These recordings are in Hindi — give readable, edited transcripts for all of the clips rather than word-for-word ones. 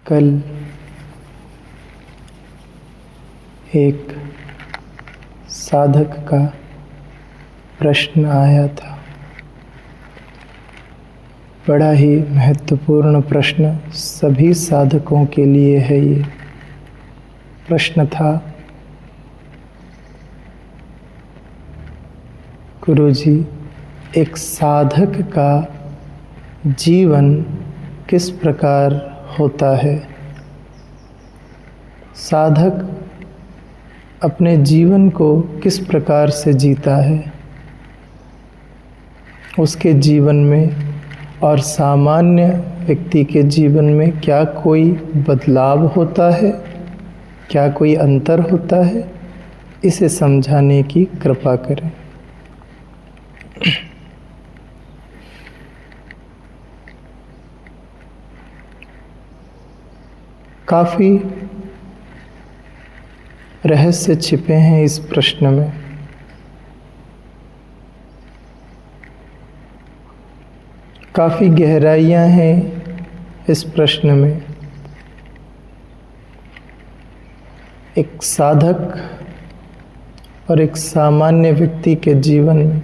कल एक साधक का प्रश्न आया था। बड़ा ही महत्वपूर्ण प्रश्न सभी साधकों के लिए है। ये प्रश्न था, गुरुजी, एक साधक का जीवन किस प्रकार होता है? साधक अपने जीवन को किस प्रकार से जीता है? उसके जीवन में और सामान्य व्यक्ति के जीवन में क्या कोई बदलाव होता है? क्या कोई अंतर होता है? इसे समझाने की कृपा करें। काफ़ी रहस्य छिपे हैं इस प्रश्न में। काफ़ी गहराइयाँ हैं इस प्रश्न में। एक साधक और एक सामान्य व्यक्ति के जीवन में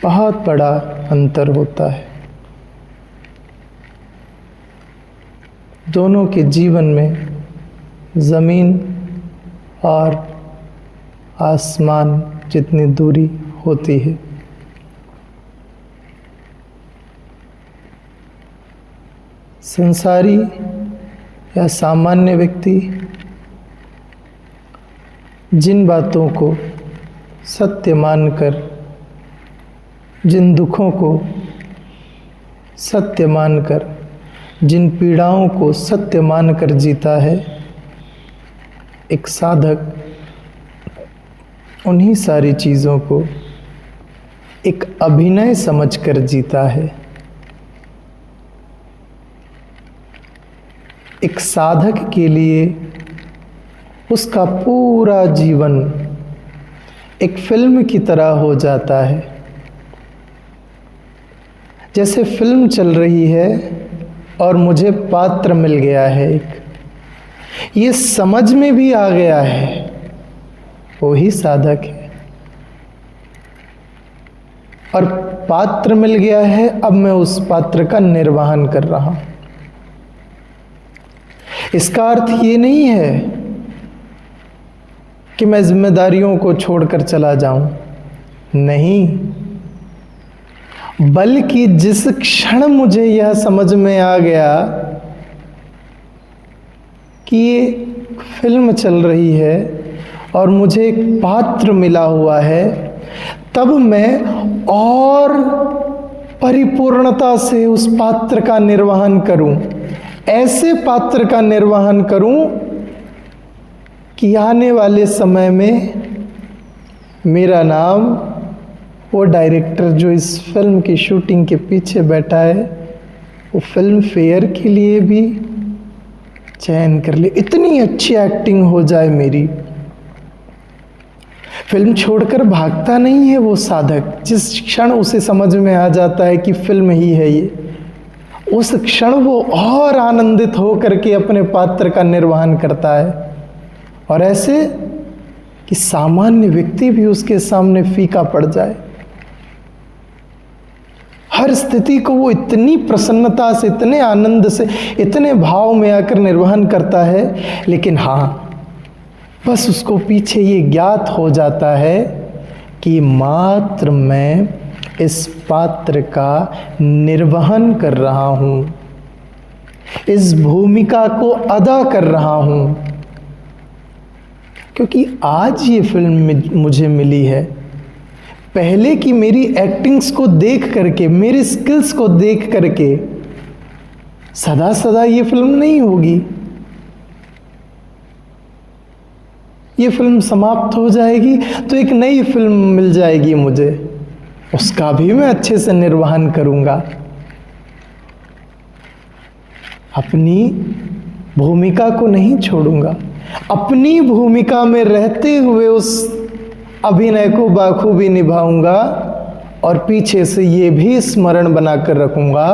बहुत बड़ा अंतर होता है। दोनों के जीवन में ज़मीन और आसमान जितनी दूरी होती है। संसारी या सामान्य व्यक्ति जिन बातों को सत्य मानकर, जिन दुखों को सत्य मानकर, जिन पीड़ाओं को सत्य मानकर जीता है, एक साधक उन्हीं सारी चीज़ों को एक अभिनय समझकर जीता है। एक साधक के लिए उसका पूरा जीवन एक फिल्म की तरह हो जाता है। जैसे फिल्म चल रही है और मुझे पात्र मिल गया है, ये समझ में भी आ गया है, वही साधक है। और पात्र मिल गया है, अब मैं उस पात्र का निर्वहन कर रहा हूं। इसका अर्थ ये नहीं है कि मैं जिम्मेदारियों को छोड़कर चला जाऊं, नहीं, बल्कि जिस क्षण मुझे यह समझ में आ गया कि ये फिल्म चल रही है और मुझे एक पात्र मिला हुआ है, तब मैं और परिपूर्णता से उस पात्र का निर्वहन करूं। ऐसे पात्र का निर्वहन करूं कि आने वाले समय में मेरा नाम, वो डायरेक्टर जो इस फिल्म की शूटिंग के पीछे बैठा है, वो फिल्म फेयर के लिए भी चयन कर ले। इतनी अच्छी एक्टिंग हो जाए मेरी। फिल्म छोड़कर भागता नहीं है वो साधक। जिस क्षण उसे समझ में आ जाता है कि फिल्म ही है ये, उस क्षण वो और आनंदित हो करके अपने पात्र का निर्वहन करता है। और ऐसे कि सामान्य व्यक्ति भी उसके सामने फीका पड़ जाए। हर स्थिति को वो इतनी प्रसन्नता से, इतने आनंद से, इतने भाव में आकर निर्वहन करता है। लेकिन हाँ, बस उसको पीछे ये ज्ञात हो जाता है कि मात्र मैं इस पात्र का निर्वहन कर रहा हूँ, इस भूमिका को अदा कर रहा हूँ। क्योंकि आज ये फिल्म मुझे मिली है, पहले की मेरी एक्टिंग्स को देख करके, मेरी स्किल्स को देख करके सदा सदा ये फिल्म नहीं होगी। ये फिल्म समाप्त हो जाएगी तो एक नई फिल्म मिल जाएगी मुझे, उसका भी मैं अच्छे से निर्वहन करूंगा। अपनी भूमिका को नहीं छोड़ूंगा, अपनी भूमिका में रहते हुए उस अभिनय को बाखूबी निभाऊंगा। और पीछे से ये भी स्मरण बनाकर रखूंगा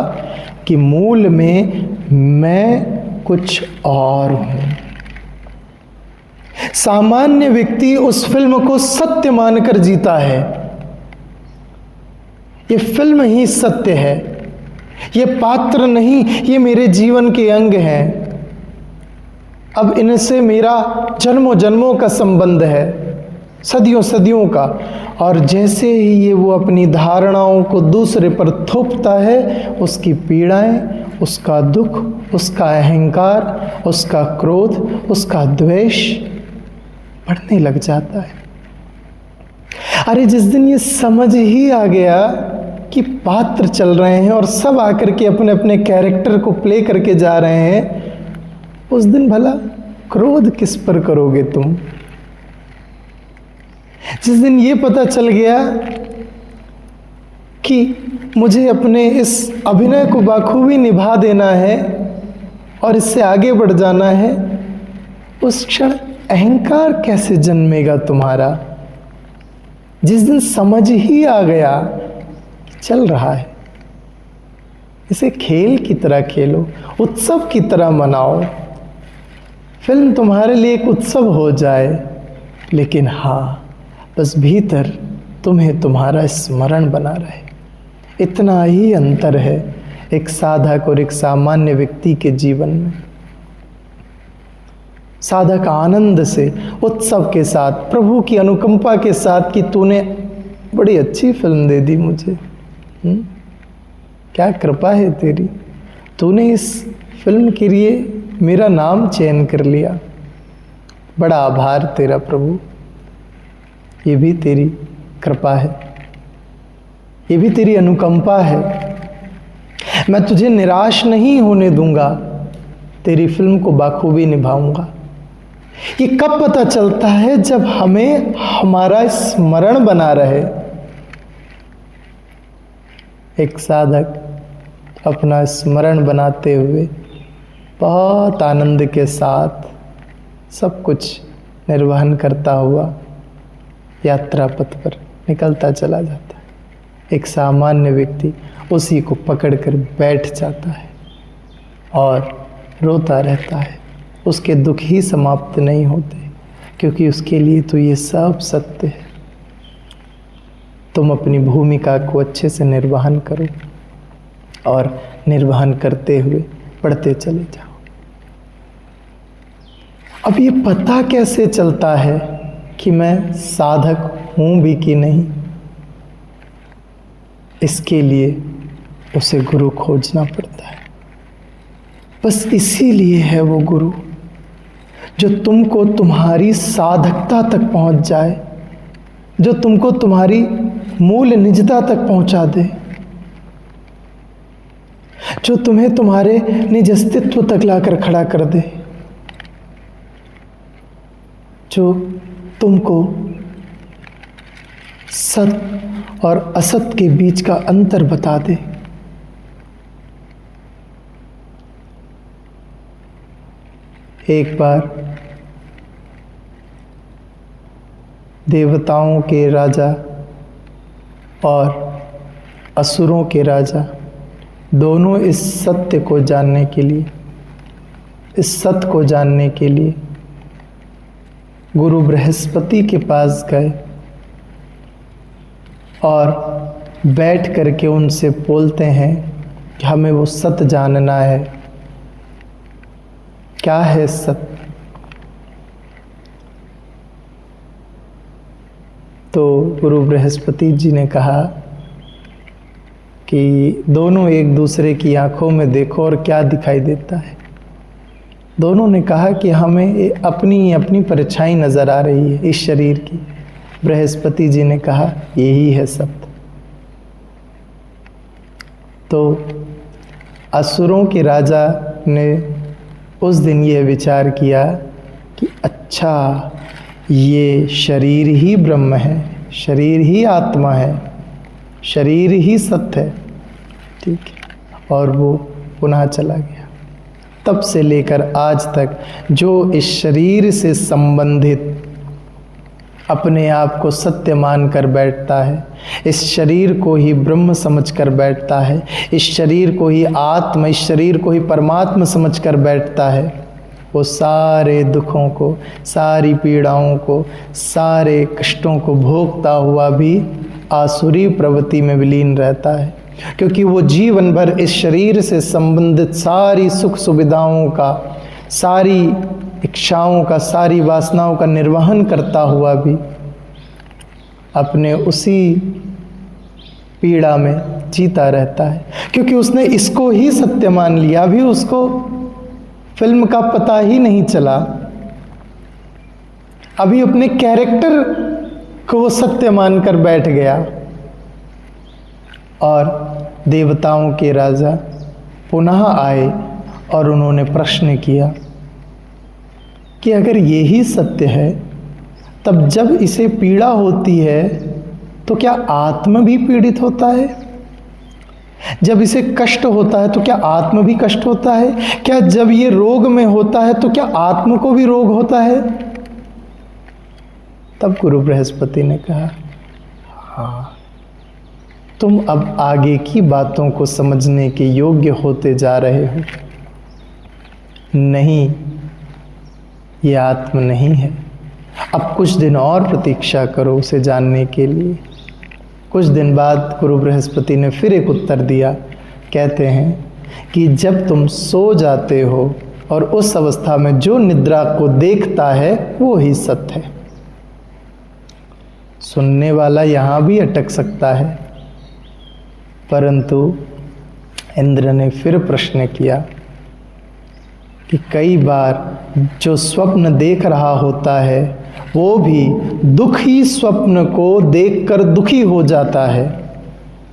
कि मूल में मैं कुछ और हूं। सामान्य व्यक्ति उस फिल्म को सत्य मानकर जीता है। ये फिल्म ही सत्य है, ये पात्र नहीं, ये मेरे जीवन के अंग हैं। अब इनसे मेरा जन्मों जन्मों का संबंध है, सदियों सदियों का। और जैसे ही ये वो अपनी धारणाओं को दूसरे पर थोपता है, उसकी पीड़ाएं, उसका दुख, उसका अहंकार, उसका क्रोध, उसका द्वेष बढ़ने लग जाता है। अरे जिस दिन ये समझ ही आ गया कि पात्र चल रहे हैं और सब आकर के अपने अपने कैरेक्टर को प्ले करके जा रहे हैं, उस दिन भला क्रोध किस पर करोगे तुम? जिस दिन ये पता चल गया कि मुझे अपने इस अभिनय को बाखूबी निभा देना है और इससे आगे बढ़ जाना है, उस क्षण अहंकार कैसे जन्मेगा तुम्हारा? जिस दिन समझ ही आ गया कि चल रहा है, इसे खेल की तरह खेलो, उत्सव की तरह मनाओ। फिल्म तुम्हारे लिए एक उत्सव हो जाए, लेकिन हाँ, बस भीतर तुम्हें तुम्हारा स्मरण बना रहे। इतना ही अंतर है एक साधक और एक सामान्य व्यक्ति के जीवन में। साधक आनंद से, उत्सव के साथ, प्रभु की अनुकंपा के साथ कि तूने बड़ी अच्छी फिल्म दे दी मुझे, क्या कृपा है तेरी, तूने इस फिल्म के लिए मेरा नाम चयन कर लिया, बड़ा आभार तेरा प्रभु, ये भी तेरी कृपा है, ये भी तेरी अनुकंपा है। मैं तुझे निराश नहीं होने दूंगा, तेरी फिल्म को बाखूबी निभाऊंगा। ये कब पता चलता है? जब हमें हमारा स्मरण बना रहे। एक साधक अपना स्मरण बनाते हुए बहुत आनंद के साथ सब कुछ निर्वहन करता हुआ यात्रा पथ पर निकलता चला जाता है। एक सामान्य व्यक्ति उसी को पकड़कर बैठ जाता है और रोता रहता है। उसके दुख ही समाप्त नहीं होते, क्योंकि उसके लिए तो ये सब सत्य है। तुम अपनी भूमिका को अच्छे से निर्वहन करो और निर्वहन करते हुए बढ़ते चले जाओ। अब ये पता कैसे चलता है कि मैं साधक हूं भी कि नहीं? इसके लिए उसे गुरु खोजना पड़ता है। बस इसीलिए है वो गुरु जो तुमको तुम्हारी साधकता तक पहुंच जाए, जो तुमको तुम्हारी मूल निजता तक पहुंचा दे, जो तुम्हें तुम्हारे निज अस्तित्व तक लाकर खड़ा कर दे, जो तुमको सत और असत के बीच का अंतर बता दे। एक बार देवताओं के राजा और असुरों के राजा दोनों इस सत्य को जानने के लिए, इस सत्य को जानने के लिए गुरु बृहस्पति के पास गए और बैठ करके उनसे बोलते हैं कि हमें वो सत्य जानना है। क्या है सत्य? तो गुरु बृहस्पति जी ने कहा कि दोनों एक दूसरे की आंखों में देखो और क्या दिखाई देता है। दोनों ने कहा कि हमें अपनी अपनी परछाई नज़र आ रही है इस शरीर की। बृहस्पति जी ने कहा यही है सत्य। तो असुरों के राजा ने उस दिन यह विचार किया कि अच्छा, ये शरीर ही ब्रह्म है, शरीर ही आत्मा है, शरीर ही सत्य है, ठीक है। और वो पुनः चला गया। तब से लेकर आज तक जो इस शरीर से संबंधित अपने आप को सत्य मान कर बैठता है, इस शरीर को ही ब्रह्म समझ कर बैठता है, इस शरीर को ही आत्मा, इस शरीर को ही परमात्मा समझ कर बैठता है, वो सारे दुखों को, सारी पीड़ाओं को, सारे कष्टों को भोगता हुआ भी आसुरी प्रवृत्ति में विलीन रहता है, क्योंकि वो जीवन भर इस शरीर से संबंधित सारी सुख सुविधाओं का, सारी इच्छाओं का, सारी वासनाओं का निर्वहन करता हुआ भी अपने उसी पीड़ा में जीता रहता है, क्योंकि उसने इसको ही सत्य मान लिया। अभी उसको फिल्म का पता ही नहीं चला, अभी अपने कैरेक्टर को वो सत्य मानकर बैठ गया। और देवताओं के राजा पुनः आए और उन्होंने प्रश्न किया कि अगर यही सत्य है, तब जब इसे पीड़ा होती है तो क्या आत्मा भी पीड़ित होता है? जब इसे कष्ट होता है तो क्या आत्मा भी कष्ट होता है? क्या जब ये रोग में होता है तो क्या आत्मा को भी रोग होता है? तब गुरु बृहस्पति ने कहा, हाँ, तुम अब आगे की बातों को समझने के योग्य होते जा रहे हो। नहीं, ये आत्मा नहीं है। अब कुछ दिन और प्रतीक्षा करो उसे जानने के लिए। कुछ दिन बाद गुरु बृहस्पति ने फिर एक उत्तर दिया। कहते हैं कि जब तुम सो जाते हो और उस अवस्था में जो निद्रा को देखता है वो ही सत्य है। सुनने वाला यहाँ भी अटक सकता है, परंतु इंद्र ने फिर प्रश्न किया कि कई बार जो स्वप्न देख रहा होता है वो भी दुखी स्वप्न को देखकर दुखी हो जाता है,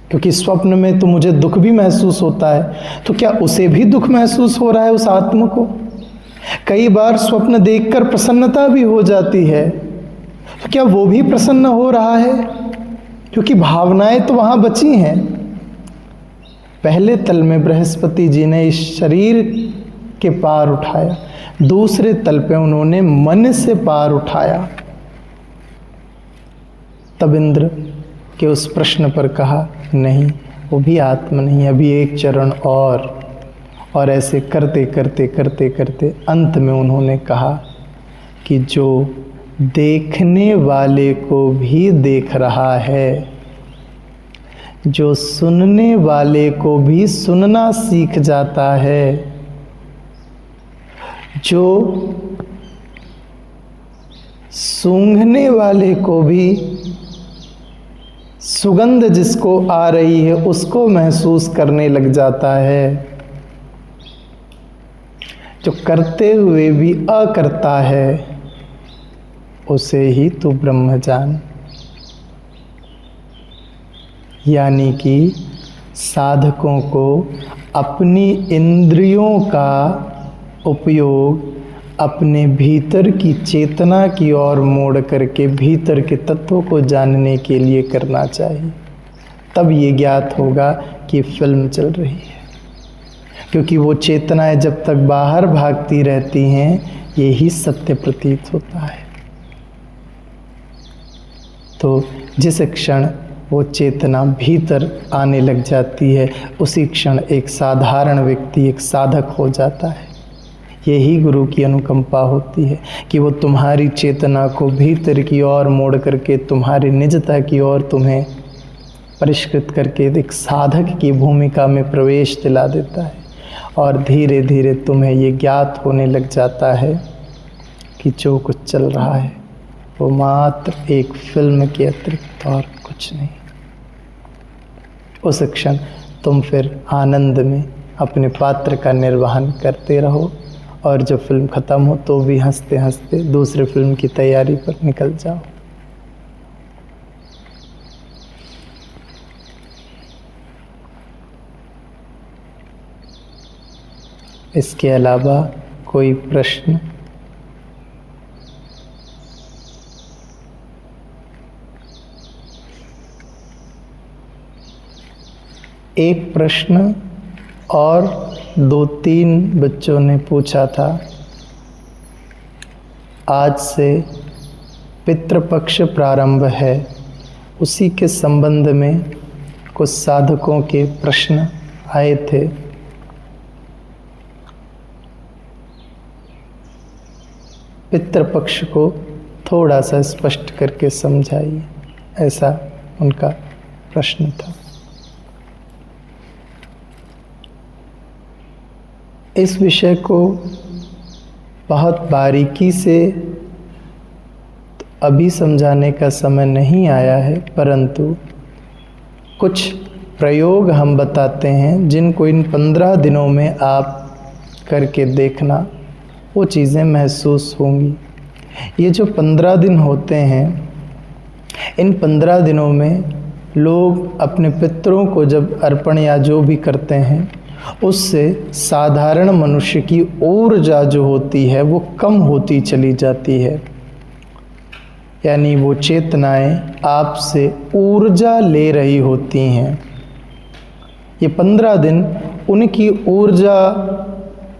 क्योंकि स्वप्न में तो मुझे दुख भी महसूस होता है, तो क्या उसे भी दुख महसूस हो रहा है उस आत्मा को? कई बार स्वप्न देखकर प्रसन्नता भी हो जाती है, तो क्या वो भी प्रसन्न हो रहा है? क्योंकि भावनाएं तो वहाँ बची हैं। पहले तल में बृहस्पति जी ने इस शरीर के पार उठाया, दूसरे तल पे उन्होंने मन से पार उठाया। तब इंद्र के उस प्रश्न पर कहा, नहीं, वो भी आत्मा नहीं, अभी एक चरण और ऐसे करते करते करते करते अंत में उन्होंने कहा कि जो देखने वाले को भी देख रहा है, जो सुनने वाले को भी सुनना सीख जाता है, जो सूंघने वाले को भी सुगंध जिसको आ रही है उसको महसूस करने लग जाता है, जो करते हुए भी अकर्ता है, उसे ही तू ब्रह्म जान। यानी कि साधकों को अपनी इंद्रियों का उपयोग अपने भीतर की चेतना की ओर मोड़ करके भीतर के तत्वों को जानने के लिए करना चाहिए। तब ये ज्ञात होगा कि फिल्म चल रही है, क्योंकि वो चेतनाएं जब तक बाहर भागती रहती हैं यही सत्य प्रतीत होता है। तो जिस क्षण वो चेतना भीतर आने लग जाती है उसी क्षण एक साधारण व्यक्ति एक साधक हो जाता है। यही गुरु की अनुकंपा होती है कि वो तुम्हारी चेतना को भीतर की ओर मोड़ करके तुम्हारी निजता की ओर तुम्हें परिष्कृत करके एक साधक की भूमिका में प्रवेश दिला देता है, और धीरे धीरे तुम्हें ये ज्ञात होने लग जाता है कि जो कुछ चल रहा है वो मात्र एक फिल्म के अतिरिक्त और कुछ नहीं। उस क्षण तुम फिर आनंद में अपने पात्र का निर्वहन करते रहो, और जब फिल्म ख़त्म हो तो भी हंसते हंसते दूसरे फिल्म की तैयारी पर निकल जाओ। इसके अलावा कोई प्रश्न? एक प्रश्न और 2-3 बच्चों ने पूछा था, आज से पितृपक्ष प्रारंभ है, उसी के संबंध में कुछ साधकों के प्रश्न आए थे। पितृपक्ष को थोड़ा सा स्पष्ट करके समझाइए, ऐसा उनका प्रश्न था। इस विषय को बहुत बारीकी से अभी समझाने का समय नहीं आया है, परंतु कुछ प्रयोग हम बताते हैं जिनको इन 15 दिनों में आप करके देखना, वो चीज़ें महसूस होंगी। ये जो 15 दिन होते हैं, इन 15 दिनों में लोग अपने पितरों को जब अर्पण या जो भी करते हैं, उससे साधारण मनुष्य की ऊर्जा जो होती है वो कम होती चली जाती है। यानी वो चेतनाएं आपसे ऊर्जा ले रही होती हैं। ये 15 दिन उनकी ऊर्जा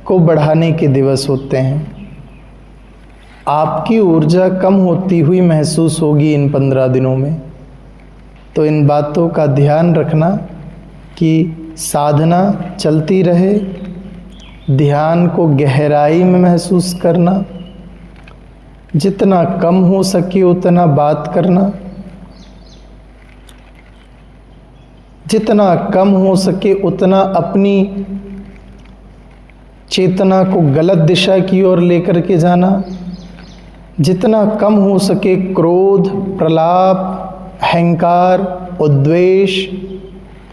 को बढ़ाने के दिवस होते हैं। आपकी ऊर्जा कम होती हुई महसूस होगी इन 15 दिनों में। तो इन बातों का ध्यान रखना कि साधना चलती रहे, ध्यान को गहराई में महसूस करना, जितना कम हो सके उतना बात करना, जितना कम हो सके उतना अपनी चेतना को गलत दिशा की ओर लेकर के जाना, जितना कम हो सके क्रोध, प्रलाप, अहंकार, उद्वेष,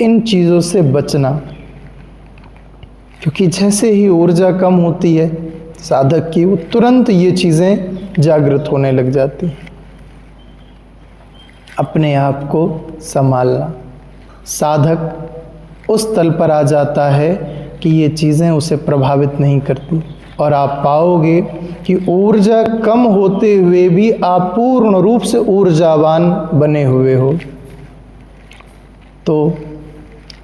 इन चीज़ों से बचना। क्योंकि जैसे ही ऊर्जा कम होती है साधक की, वो तुरंत ये चीज़ें जागृत होने लग जाती हैं। अपने आप को संभालना, साधक उस तल पर आ जाता है कि ये चीज़ें उसे प्रभावित नहीं करती, और आप पाओगे कि ऊर्जा कम होते हुए भी आप पूर्ण रूप से ऊर्जावान बने हुए हो। तो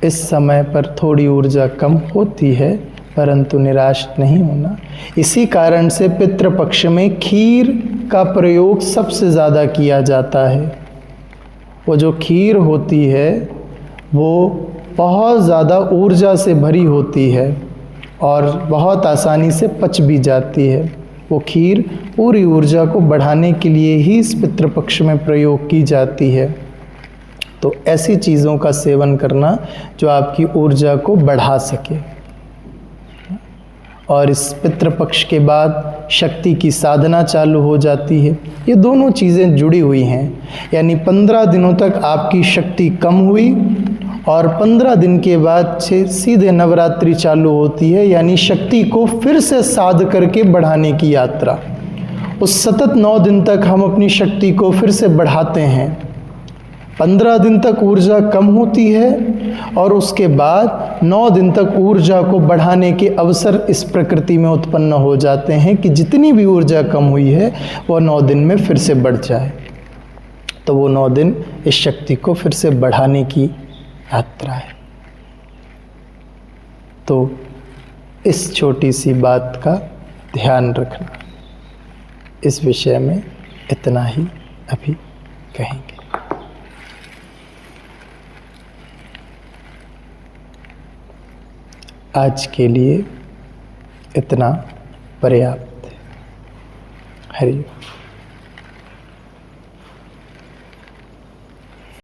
इस समय पर थोड़ी ऊर्जा कम होती है, परंतु निराश नहीं होना। इसी कारण से पितृपक्ष में खीर का प्रयोग सबसे ज़्यादा किया जाता है। वो जो खीर होती है वो बहुत ज़्यादा ऊर्जा से भरी होती है और बहुत आसानी से पच भी जाती है। वो खीर पूरी ऊर्जा को बढ़ाने के लिए ही इस पितृपक्ष में प्रयोग की जाती है। तो ऐसी चीज़ों का सेवन करना जो आपकी ऊर्जा को बढ़ा सके। और इस पितृपक्ष के बाद शक्ति की साधना चालू हो जाती है। ये दोनों चीज़ें जुड़ी हुई हैं। यानी 15 दिनों तक आपकी शक्ति कम हुई और 15 दिन के बाद से सीधे नवरात्रि चालू होती है, यानी शक्ति को फिर से साध करके बढ़ाने की यात्रा। उस सतत 9 दिन तक हम अपनी शक्ति को फिर से बढ़ाते हैं। 15 दिन तक ऊर्जा कम होती है और उसके बाद 9 दिन तक ऊर्जा को बढ़ाने के अवसर इस प्रकृति में उत्पन्न हो जाते हैं कि जितनी भी ऊर्जा कम हुई है वो 9 दिन में फिर से बढ़ जाए। तो वो 9 दिन इस शक्ति को फिर से बढ़ाने की यात्रा है। तो इस छोटी सी बात का ध्यान रखना। इस विषय में इतना ही अभी कहेंगे। आज के लिए इतना पर्याप्त है। हरि ओम।